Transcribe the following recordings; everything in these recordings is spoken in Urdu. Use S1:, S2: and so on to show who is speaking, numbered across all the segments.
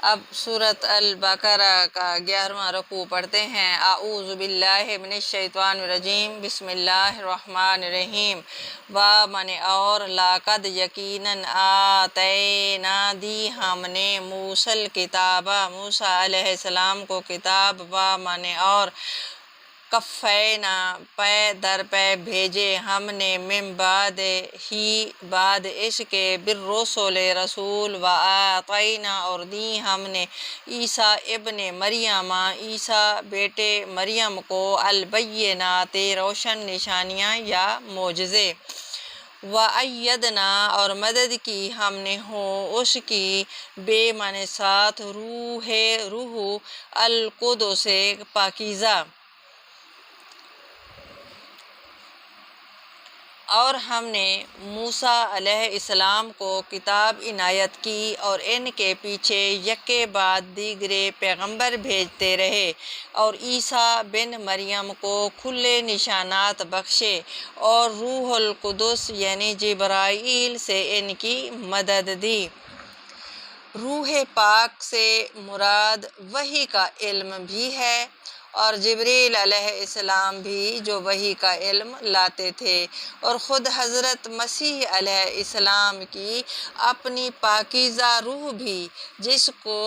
S1: اب سورۃ البقرہ کا 11واں رکوع پڑھتے ہیں۔ اعوذ باللہ من الشیطان الرجیم، بسم اللہ الرحمن الرحیم۔ وَمَنْ اور لَقَدْ یقیناً آتَیْنَا دی ہم نے موسیٰ الکتاب موسیٰ علیہ السلام کو کتاب، وَمَنْ اور کفینا پے در پے بھیجے ہم نے من بعد ہی بعد اس کے بالرسل رسول، وآتینا اور دی ہم نے عیسیٰ ابن مریم عیسیٰ بیٹے مریم کو البینات روشن نشانیاں یا معجزے، وَأَيَّدْنَا اور مدد کی ہم نے ہو اس کی بے من ساتھ روح القدس پاکیزہ، اور ہم نے موسیٰ علیہ السلام کو کتاب عنایت کی اور ان کے پیچھے یکے بعد دیگرے پیغمبر بھیجتے رہے، اور عیسیٰ بن مریم کو کھلے نشانات بخشے اور روح القدس یعنی جبرائیل سے ان کی مدد دی۔ روح پاک سے مراد وحی کا علم بھی ہے، اور جبریل علیہ السلام بھی جو وحی کا علم لاتے تھے، اور خود حضرت مسیح علیہ السلام کی اپنی پاکیزہ روح بھی، جس کو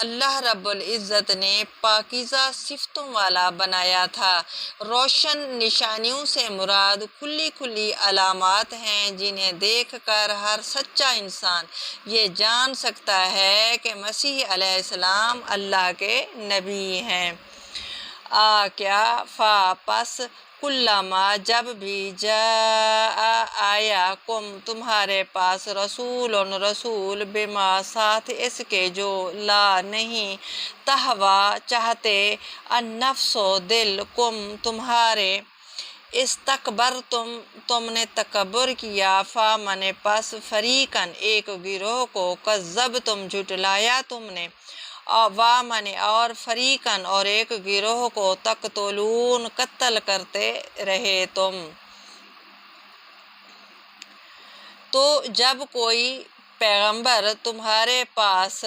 S1: اللہ رب العزت نے پاکیزہ صفتوں والا بنایا تھا۔ روشن نشانیوں سے مراد کھلی علامات ہیں جنہیں دیکھ کر ہر سچا انسان یہ جان سکتا ہے کہ مسیح علیہ السلام اللہ کے نبی ہیں۔ کیا پس کلما جب بھی آیا کم تمہارے پاس رسول بما ساتھ اس کے جو لا نہیں تہوا چاہتے النفس دل کم تمہارے استکبرتم تم نے تکبر کیا فامن پس فریقاً ایک گروہ کو کذبتم جھٹلایا تم نے، وامن اور فریقاً اور ایک گروہ کو تقتلون قتل کرتے رہے تم۔ تو جب کوئی پیغمبر تمہارے پاس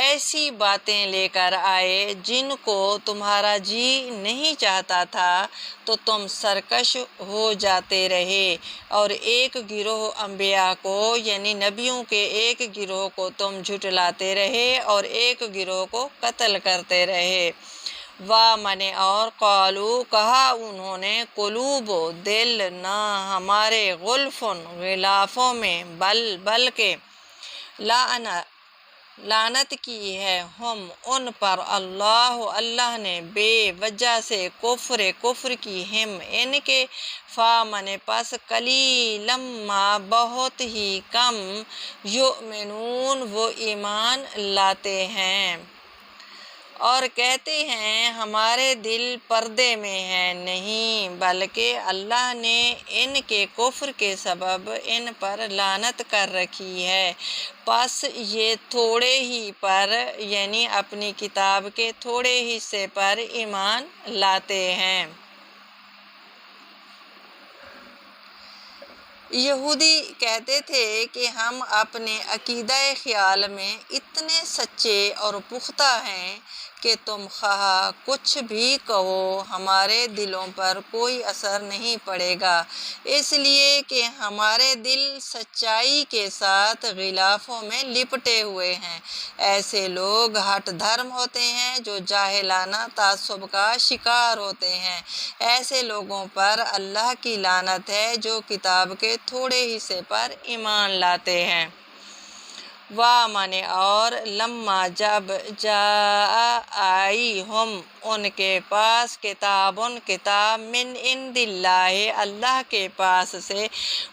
S1: ایسی باتیں لے کر آئے جن کو تمہارا جی نہیں چاہتا تھا تو تم سرکش ہو جاتے رہے، اور ایک گروہ انبیاء کو یعنی نبیوں کے ایک گروہ کو تم جھٹلاتے رہے اور ایک گروہ کو قتل کرتے رہے۔ وَمَنْ اور قالو کہا انہوں نے قلوب دل نہ ہمارے غلفن غلافوں میں بلکہ لعنت کی ہے ہم ان پر اللہ نے بے وجہ سے کفر کی ہم ان کے، فامن پس قلیلا ما بہت ہی کم یؤمنون وہ ایمان لاتے ہیں، اور کہتے ہیں ہمارے دل پردے میں ہیں، نہیں بلکہ اللہ نے ان کے کفر کے سبب ان پر لعنت کر رکھی ہے، پس یہ تھوڑے ہی پر یعنی اپنی کتاب کے تھوڑے حصے پر ایمان لاتے ہیں۔ یہودی کہتے تھے کہ ہم اپنے عقیدہ خیال میں اتنے سچے اور پختہ ہیں کہ تم خواہ کچھ بھی کہو ہمارے دلوں پر کوئی اثر نہیں پڑے گا، اس لیے کہ ہمارے دل سچائی کے ساتھ غلافوں میں لپٹے ہوئے ہیں۔ ایسے لوگ ہٹ دھرم ہوتے ہیں جو جاہلانہ تعصب کا شکار ہوتے ہیں، ایسے لوگوں پر اللہ کی لعنت ہے جو کتاب کے تھوڑے حصے پر ایمان لاتے ہیں۔ وَمَنْ اور لما جب آئی ہم ان کے پاس کتاب من عند اللہ اللہ کے پاس سے،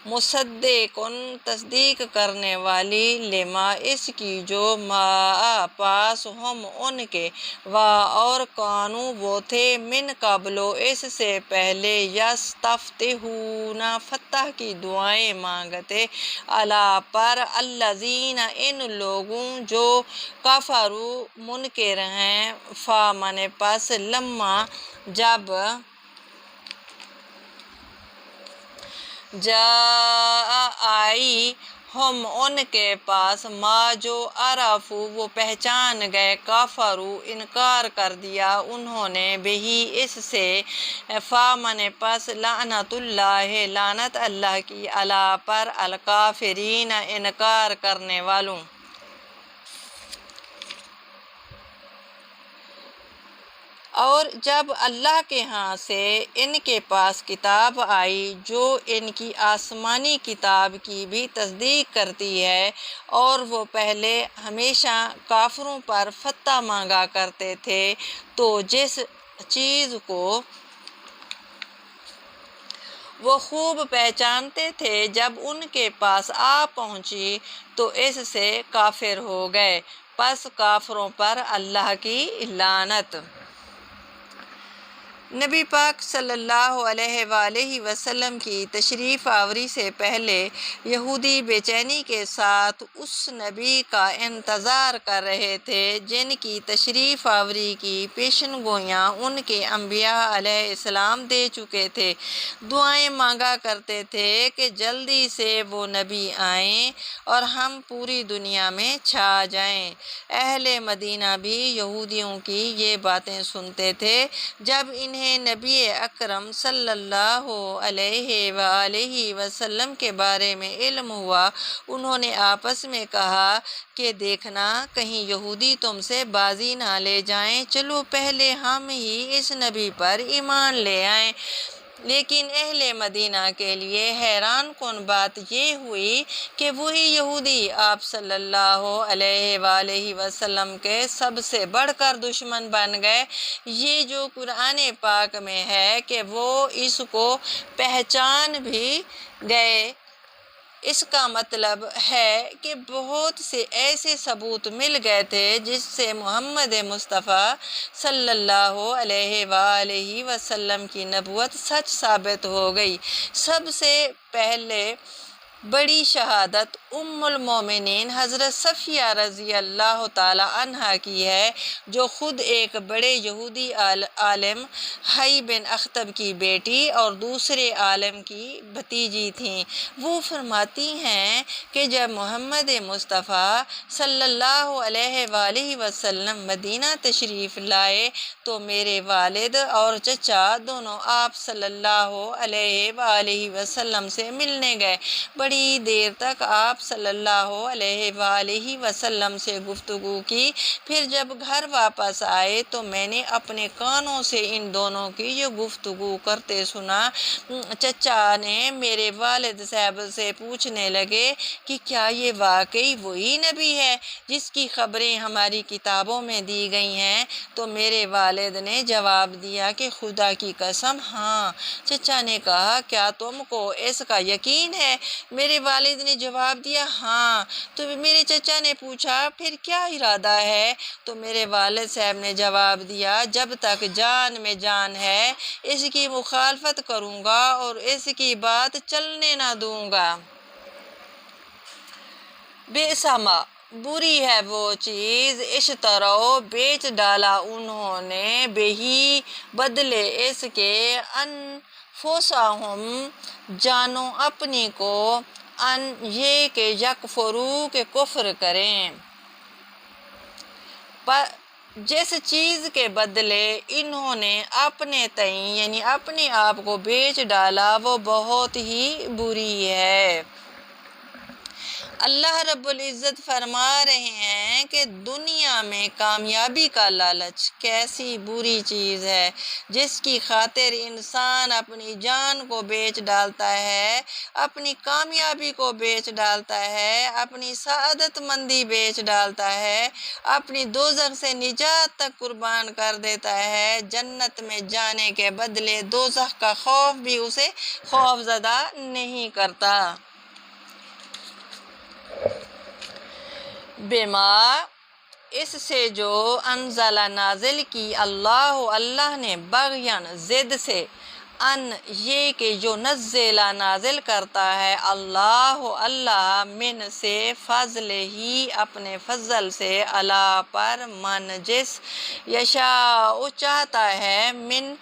S1: مصدق تصدیق کرنے والی لما اس کی جو ما پاس ہم ان کے، اور کانو وہ تھے من قبل اس سے پہلے یستفتحون فتح کی دعائیں مانگتے علی پر الذین ان لوگوں جو کفروا منکر ہیں، فامن پس لما جب آئی ہم ان کے پاس ما جو عرفو وہ پہچان گئے، کافرو انکار کر دیا انہوں نے، بہی اس سے، فامن پس، لعنت اللہ لعنت اللہ کی، علی پر، الکافرین انکار کرنے والوں۔ اور جب اللہ کے ہاں سے ان کے پاس کتاب آئی جو ان کی آسمانی کتاب کی بھی تصدیق کرتی ہے، اور وہ پہلے ہمیشہ کافروں پر فتح مانگا کرتے تھے، تو جس چیز کو وہ خوب پہچانتے تھے جب ان کے پاس آ پہنچی تو اس سے کافر ہو گئے، پس کافروں پر اللہ کی لعنت۔ نبی پاک صلی اللہ علیہ وآلہ وسلم کی تشریف آوری سے پہلے یہودی بے چینی کے ساتھ اس نبی کا انتظار کر رہے تھے جن کی تشریف آوری کی پیشن گوئیاں ان کے انبیاء علیہ السلام دے چکے تھے، دعائیں مانگا کرتے تھے کہ جلدی سے وہ نبی آئیں اور ہم پوری دنیا میں چھا جائیں۔ اہل مدینہ بھی یہودیوں کی یہ باتیں سنتے تھے۔ جب انہیں نبی اکرم صلی اللہ علیہ وآلہ وسلم کے بارے میں علم ہوا، انہوں نے آپس میں کہا کہ دیکھنا کہیں یہودی تم سے بازی نہ لے جائیں، چلو پہلے ہم ہی اس نبی پر ایمان لے آئیں۔ لیکن اہل مدینہ کے لیے حیران کن بات یہ ہوئی کہ وہی یہودی آپ صلی اللہ علیہ وآلہ وسلم کے سب سے بڑھ کر دشمن بن گئے۔ یہ جو قرآن پاک میں ہے کہ وہ اس کو پہچان بھی گئے، اس کا مطلب ہے کہ بہت سے ایسے ثبوت مل گئے تھے جس سے محمد مصطفیٰ صلی اللہ علیہ وآلہ وسلم کی نبوت سچ ثابت ہو گئی۔ سب سے پہلے بڑی شہادت ام المومنین حضرت صفیہ رضی اللہ تعالی عنہا کی ہے، جو خود ایک بڑے یہودی عالم حی بن اخطب کی بیٹی اور دوسرے عالم کی بھتیجی تھیں۔ وہ فرماتی ہیں کہ جب محمد مصطفیٰ صلی اللہ علیہ وآلہ وسلم مدینہ تشریف لائے تو میرے والد اور چچا دونوں آپ صلی اللہ علیہ وآلہ وسلم سے ملنے گئے۔ بڑی دیر تک آپ صلی اللہ علیہ وآلہ وسلم سے گفتگو کی، پھر جب گھر واپس آئے تو میں نے اپنے کانوں سے ان دونوں کی یہ گفتگو کرتے سنا۔ چچا نے میرے والد صاحب سے پوچھنے لگے کہ کیا یہ واقعی وہی نبی ہے جس کی خبریں ہماری کتابوں میں دی گئی ہیں؟ تو میرے والد نے جواب دیا کہ خدا کی قسم ہاں۔ چچا نے کہا کیا تم کو اس کا یقین ہے؟ میرے والد نے جواب دیا ہاں۔ تو میرے چچا نے پوچھا پھر کیا ارادہ ہے؟ تو میرے والد صاحب نے جواب دیا جب تک جان میں جان ہے اس کی مخالفت کروں گا اور اس کی بات چلنے نہ دوں گا۔ بئس ما، بری ہے وہ چیز، اشتروا بیچ ڈالا انہوں نے، بہی بدلے اس کے، انفسہم جانوں اپنی کو، ان یہ کہ یکفروا کہ کفر کریں، جس چیز کے بدلے انہوں نے اپنے تئیں یعنی اپنے آپ کو بیچ ڈالا وہ بہت ہی بری ہے۔ اللہ رب العزت فرما رہے ہیں کہ دنیا میں کامیابی کا لالچ کیسی بری چیز ہے، جس کی خاطر انسان اپنی جان کو بیچ ڈالتا ہے، اپنی کامیابی کو بیچ ڈالتا ہے، اپنی سعادت مندی بیچ ڈالتا ہے، اپنی دوزخ سے نجات تک قربان کر دیتا ہے۔ جنت میں جانے کے بدلے دوزخ کا خوف بھی اسے خوف زدہ نہیں کرتا۔ بما، اس سے جو انزل نازل کی اللہ نے، بغیاً ضد سے، ان یہ کہ جو نزلہ نازل کرتا ہے اللہ من سے فضل ہی اپنے فضل سے اللہ پر من جس یشاء چاہتا ہے من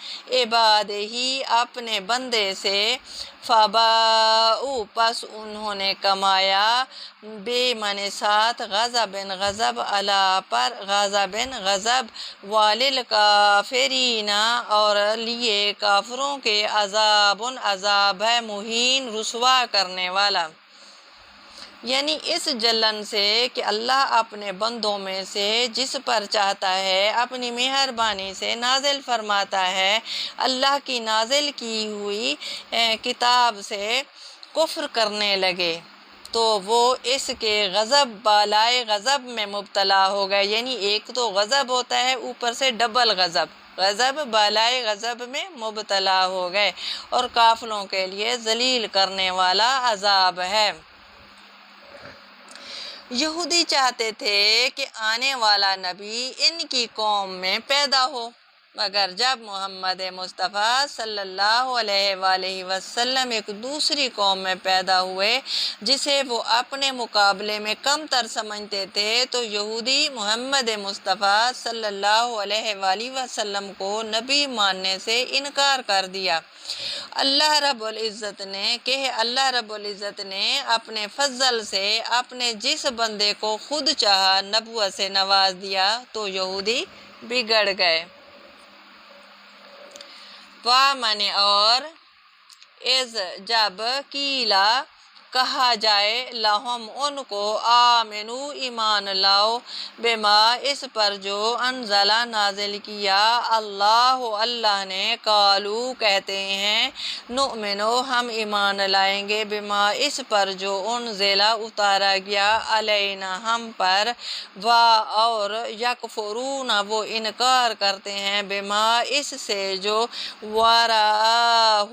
S1: عباد ہی اپنے بندے سے فباؤ پس انہوں نے کمایا بے من ساتھ غضب غضب اللہ پر غضب غضب والکافرین اور لیے کافروں کے عذاب عذاب ہے مہین رسوا کرنے والا۔ یعنی اس جلن سے کہ اللہ اپنے بندوں میں سے جس پر چاہتا ہے اپنی مہربانی سے نازل فرماتا ہے، اللہ کی نازل کی ہوئی کتاب سے کفر کرنے لگے تو وہ اس کے غضب بالائے غضب میں مبتلا ہو گئے۔ یعنی ایک تو غضب ہوتا ہے، اوپر سے ڈبل غضب بالائے غضب میں مبتلا ہو گئے، اور کافروں کے لیے ذلیل کرنے والا عذاب ہے۔ یہودی چاہتے تھے کہ آنے والا نبی ان کی قوم میں پیدا ہو، مگر جب محمد مصطفیٰ صلی اللہ علیہ وآلہ وسلم ایک دوسری قوم میں پیدا ہوئے جسے وہ اپنے مقابلے میں کم تر سمجھتے تھے، تو یہودی محمد مصطفیٰ صلی اللہ علیہ وآلہ وسلم کو نبی ماننے سے انکار کر دیا۔ اللہ رب العزت نے اپنے فضل سے اپنے جس بندے کو خود چاہا نبوت سے نواز دیا تو یہودی بگڑ گئے۔ وَمَنِ اور اذ جب قیلا کہا جائے لہم ان کو آمنو ایمان لاؤ بما اس پر جو انزلہ نازل کیا اللہ نے، قالو کہتے ہیں نؤمنو ہم ایمان لائیں گے بما اس پر جو انزلہ اتارا گیا علینا ہم پر، اور یکفرون وہ انکار کرتے ہیں بما اس سے جو وراءہ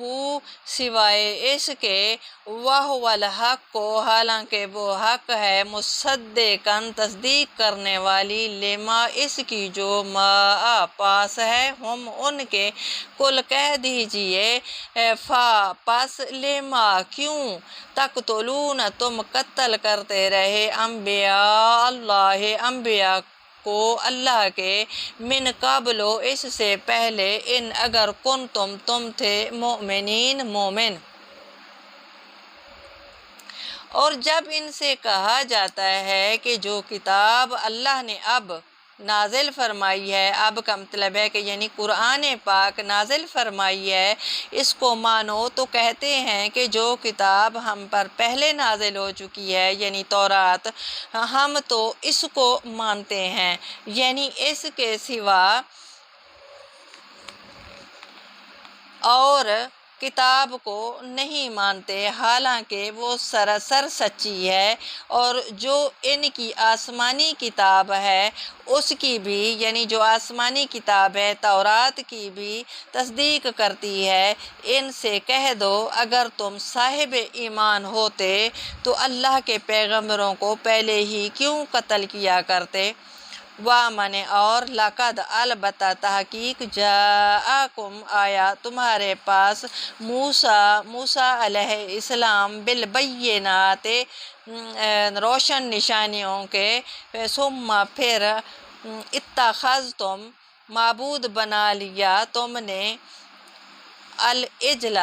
S1: سوائے اس کے وَهُوَ الحق کو حالانکہ وہ حق ہے مصدقاً تصدیق کرنے والی لما اس کی جو ما پاس ہے ہم ان کے کل کہہ دیجئے پس لما کیوں تقتلون تم قتل کرتے رہے انبیاء اللہ انبیاء کو اللہ کے من قبل اس سے پہلے ان اگر کنتم تم تھے مؤمنین مومن۔ اور جب ان سے کہا جاتا ہے کہ جو کتاب اللہ نے اب نازل فرمائی ہے، اب کا مطلب ہے کہ یعنی قرآن پاک نازل فرمائی ہے، اس کو مانو، تو کہتے ہیں کہ جو کتاب ہم پر پہلے نازل ہو چکی ہے یعنی تورات، ہم تو اس کو مانتے ہیں، یعنی اس کے سوا اور کتاب کو نہیں مانتے، حالانکہ وہ سراسر سچی ہے، اور جو ان کی آسمانی کتاب ہے اس کی بھی یعنی جو آسمانی کتاب ہے تورات کی بھی تصدیق کرتی ہے۔ ان سے کہہ دو اگر تم صاحب ایمان ہوتے تو اللہ کے پیغمبروں کو پہلے ہی کیوں قتل کیا کرتے۔ وَمَنِ اور لقد البتہ تحقیق جاءکم آیا تمہارے پاس موسیٰ علیہ السلام بالبینات روشن نشانیوں کے، ثم پھر اتخذتم معبود بنا لیا تم نے العجل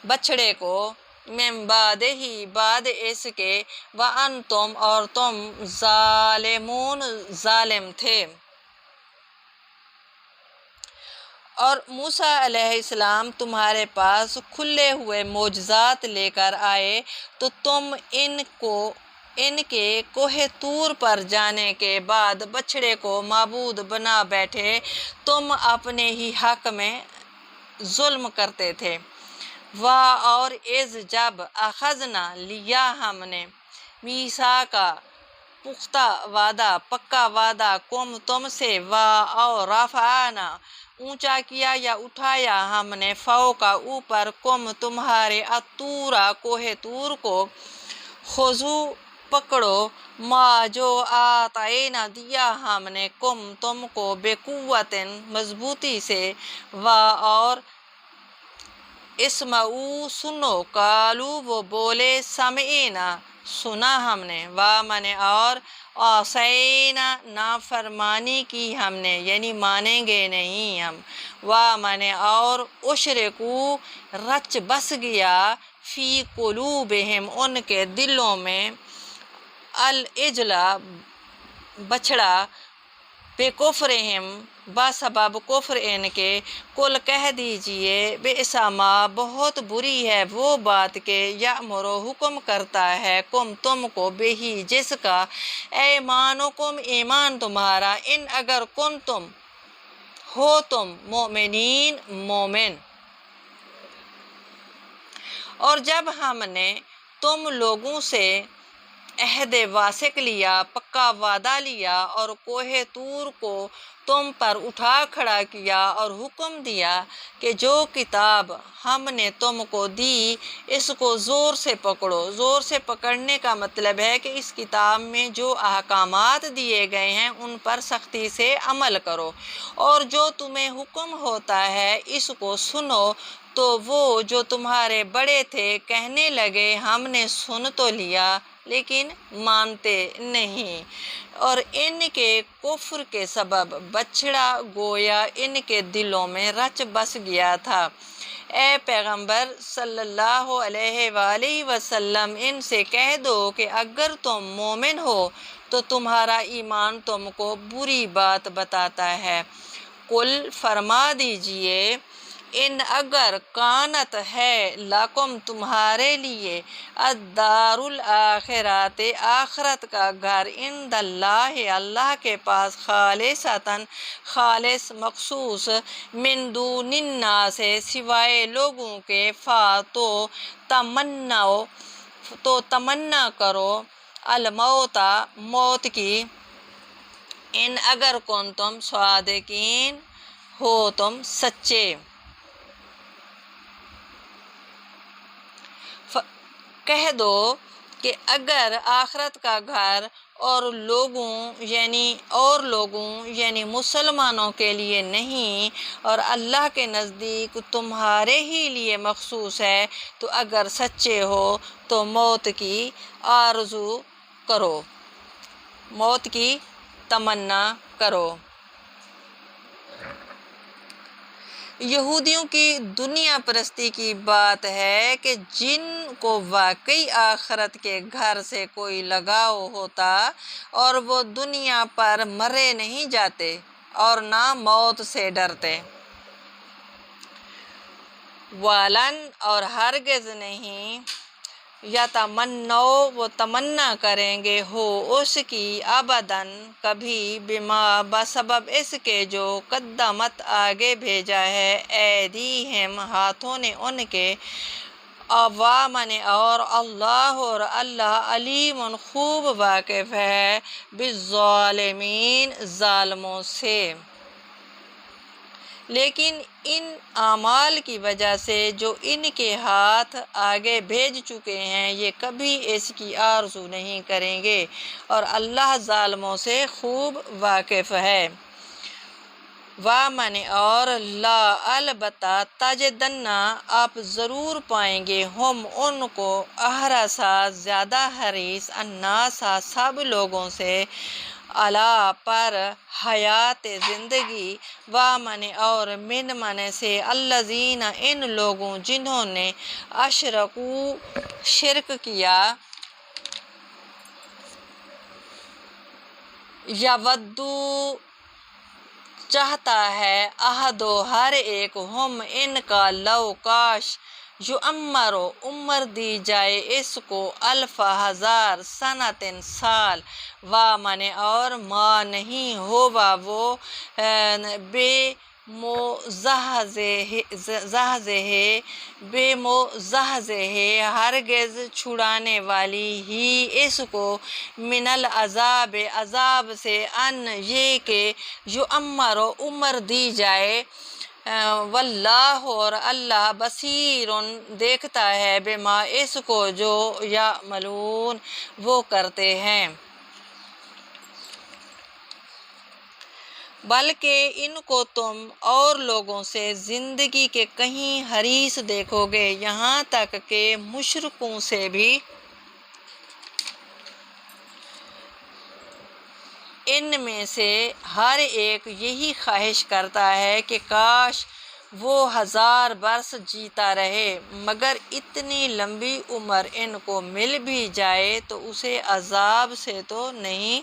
S1: بچھڑے کو، من بعد ہی بعد اس کے، وانتم اور تم ظالمون ظالم تھے۔ اور موسیٰ علیہ السلام تمہارے پاس کھلے ہوئے معجزات لے کر آئے تو تم ان کے کوہ طور پر جانے کے بعد بچھڑے کو معبود بنا بیٹھے، تم اپنے ہی حق میں ظلم کرتے تھے۔ اور اذ جب اخذنا لیا ہم نے میثاقا پختہ وعدہ پکا وعدہ تم سے، اور رفعنا اونچا کیا یا اٹھایا ہم نے فوقا اوپر تمہارے الطور کوہ طور کو، خذوا پکڑو ما جو آتینا دیا ہم نے تم کو بقوت مضبوطی سے، اور اسمعو سنو، قالو وہ بولے سمعینا سنا ہم نے، وامن اور عصینا نافرمانی کی ہم نے، یعنی مانیں گے نہیں ہم، وامن اور اشرکو رچ بس گیا فی قلوبہم ان کے دلوں میں العجلا بچھڑا، بے کفرہم بسبب کفر ان کے، کل کہہ دیجئے بئس ما بہت بری ہے وہ بات کہ یأمرو حکم کرتا ہے کم تم کو بہی جس کا، ایمانکم ایمان تمہارا، ان اگر کن تم ہو تم مؤمنین مومن۔ اور جب ہم نے تم لوگوں سے عہد واثق لیا، پکا وعدہ لیا، اور کوہ طور کو تم پر اٹھا کھڑا کیا اور حکم دیا کہ جو کتاب ہم نے تم کو دی اس کو زور سے پکڑو۔ زور سے پکڑنے کا مطلب ہے کہ اس کتاب میں جو احکامات دیے گئے ہیں ان پر سختی سے عمل کرو، اور جو تمہیں حکم ہوتا ہے اس کو سنو۔ تو وہ جو تمہارے بڑے تھے کہنے لگے ہم نے سن تو لیا لیکن مانتے نہیں، اور ان کے کفر کے سبب بچھڑا گویا ان کے دلوں میں رچ بس گیا تھا۔ اے پیغمبر صلی اللہ علیہ وآلہ وسلم ان سے کہہ دو کہ اگر تم مومن ہو تو تمہارا ایمان تم کو بری بات بتاتا ہے۔ قل فرما دیجئے ان اگر کانت ہے لکم تمہارے لیے الدار الآخرات آخرت کا گھر، عند اللہ اللہ کے پاس، خالصتاً خالص مخصوص، من دون الناس سوائے لوگوں کے، تو تمنا کرو الموت موت کی، ان اگر کنتم صادقین ہو تم سچے۔ کہہ دو کہ اگر آخرت کا گھر اور لوگوں یعنی مسلمانوں کے لیے نہیں اور اللہ کے نزدیک تمہارے ہی لیے مخصوص ہے، تو اگر سچے ہو تو موت کی آرزو کرو، موت کی تمنا کرو۔ یہودیوں کی دنیا پرستی کی بات ہے کہ جن کو واقعی آخرت کے گھر سے کوئی لگاؤ ہوتا اور وہ دنیا پر مرے نہیں جاتے اور نہ موت سے ڈرتے، والن اور ہرگز نہیں، یتمنو وہ تمنا کریں گے، ہو اس کی، ابداً کبھی، بما بسبب اس کے جو قدمت آگے بھیجا ہے، ایدیہم ہاتھوں نے ان کے، وامن اور اللہ علیم خوب واقف ہے، بالظالمین ظالموں سے۔ لیکن ان اعمال کی وجہ سے جو ان کے ہاتھ آگے بھیج چکے ہیں یہ کبھی اس کی آرزو نہیں کریں گے، اور اللہ ظالموں سے خوب واقف ہے۔ وامن اور لا البتہ، تجدن آپ ضرور پائیں گے، ہم ان کو، احرصا زیادہ حریص، الناس سب لوگوں سے، علی پر، حیات زندگی، وامن اور من سے، الذین ان لوگوں جنہوں نے، اشرکوا شرک کیا، یودو چاہتا ہے، احدو ہر ایک، ہم ان کا، لو کاش، یعمرو عمر دی جائے اس کو، الف ہزار، سنۃ سال، وامن اور ما نہیں ہوا وہ، بے مزحزح ہرگز چھڑانے والی ہی اس کو، من العذاب عذاب سے، ان یہ کہ، یعمر عمر دی جائے، واللہ اور اللہ، بصیر دیکھتا ہے، بما اس کو جو، یعملون وہ کرتے ہیں۔ بلکہ ان کو تم اور لوگوں سے زندگی کے کہیں حریص دیکھو گے، یہاں تک کہ مشرکوں سے بھی ان میں سے ہر ایک یہی خواہش کرتا ہے کہ کاش وہ 1000 برس جیتا رہے، مگر اتنی لمبی عمر ان کو مل بھی جائے تو اسے عذاب سے تو نہیں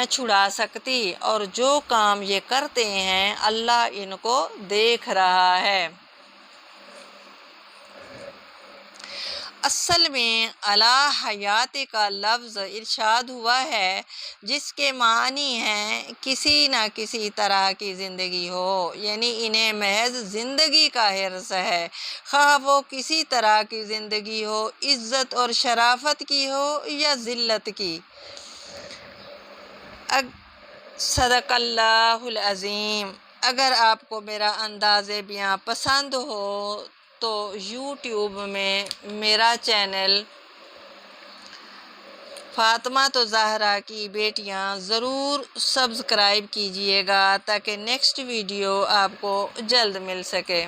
S1: چھڑا سکتی، اور جو کام یہ کرتے ہیں اللہ ان کو دیکھ رہا ہے۔ اصل میں علی حیات کا لفظ ارشاد ہوا ہے جس کے معنی ہیں کسی نہ کسی طرح کی زندگی ہو، یعنی انہیں محض زندگی کا حرص ہے، خواہ وہ کسی طرح کی زندگی ہو، عزت اور شرافت کی ہو یا ذلت کی۔ صدق اللہ العظیم۔ اگر آپ کو میرا انداز بیاں پسند ہو تو یوٹیوب میں میرا چینل فاطمہ زہرا کی بیٹیاں ضرور سبسکرائب کیجئے گا تاکہ نیکسٹ ویڈیو آپ کو جلد مل سکے۔